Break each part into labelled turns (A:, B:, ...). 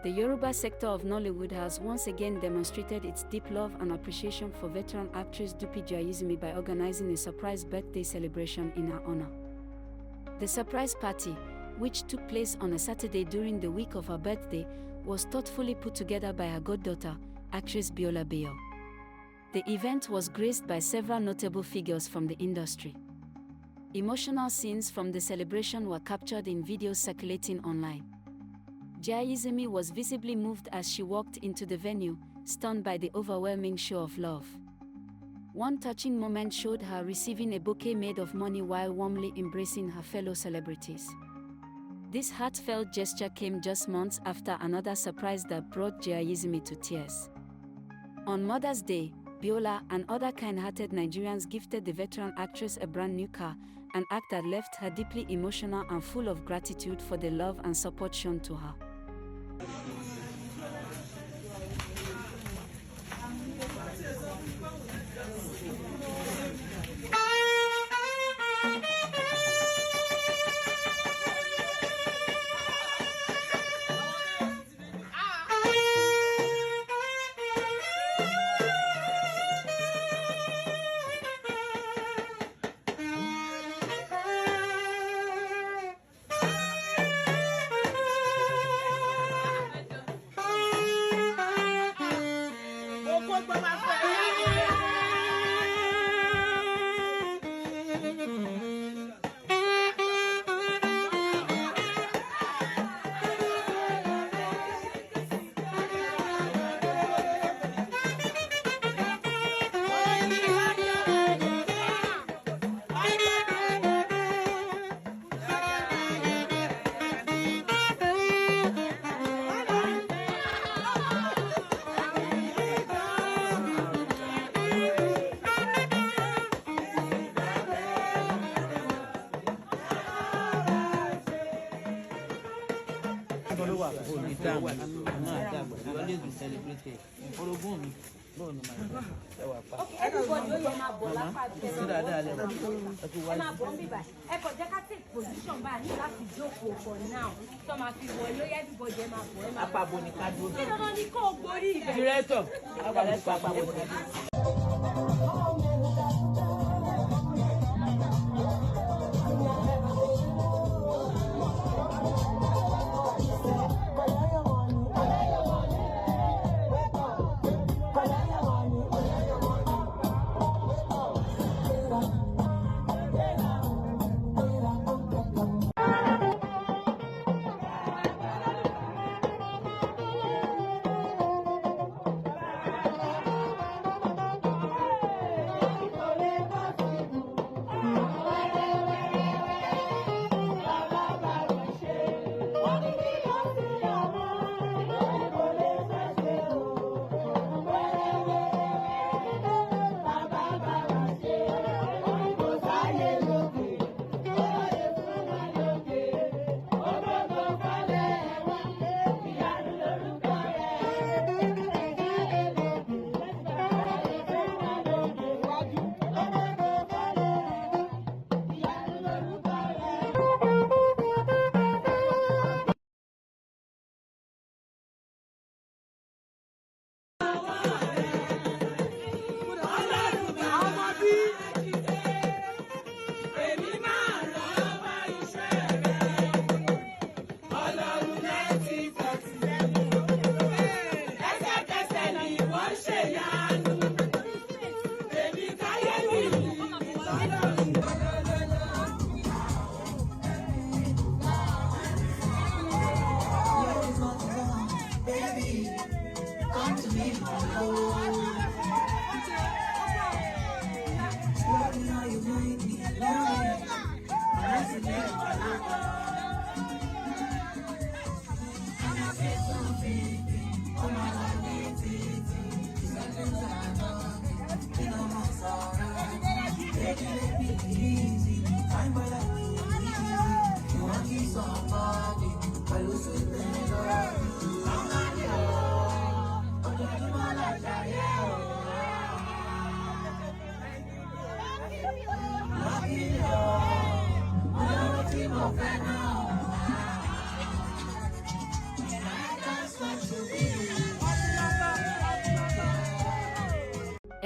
A: The Yoruba sector of Nollywood has once again demonstrated its deep love and appreciation for veteran actress Dupe Jayesimi by organizing a surprise birthday celebration in her honor. The surprise party, which took place on a Saturday during the week of her birthday, was thoughtfully put together by her goddaughter, actress Biola Bayo. The event was graced by several notable figures from the industry. Emotional scenes from the celebration were captured in videos circulating online. Jayesimi was visibly moved as she walked into the venue, stunned by the overwhelming show of love. One touching moment showed her receiving a bouquet made of money while warmly embracing her fellow celebrities. This heartfelt gesture came just months after another surprise that brought Jayesimi to tears. On Mother's Day, Biola and other kind-hearted Nigerians gifted the veteran actress a brand new car, an act that left her deeply emotional and full of gratitude for the love and support shown to her.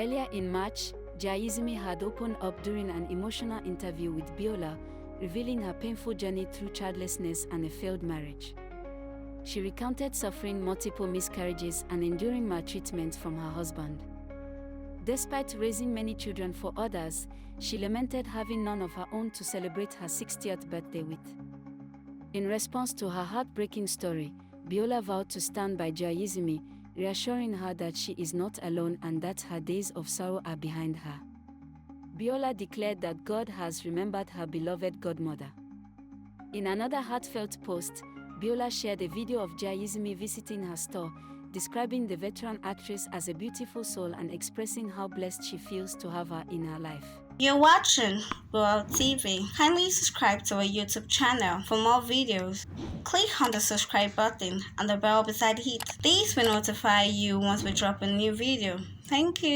A: Earlier in March, Jayesimi had opened up during an emotional interview with Biola, revealing her painful journey through childlessness and a failed marriage. She recounted suffering multiple miscarriages and enduring maltreatment from her husband. Despite raising many children for others, she lamented having none of her own to celebrate her 60th birthday with. In response to her heartbreaking story, Biola vowed to stand by Jayesimi, reassuring her that she is not alone and that her days of sorrow are behind her. Biola declared that God has remembered her beloved godmother. In another heartfelt post, Biola shared a video of Jayesimi visiting her store, describing the veteran actress as a beautiful soul and expressing how blessed she feels to have her in her life.
B: You're watching GboahTv. Kindly subscribe to our YouTube channel for more videos. Click on the subscribe button and the bell beside it. This will notify you once we drop a new video. Thank you.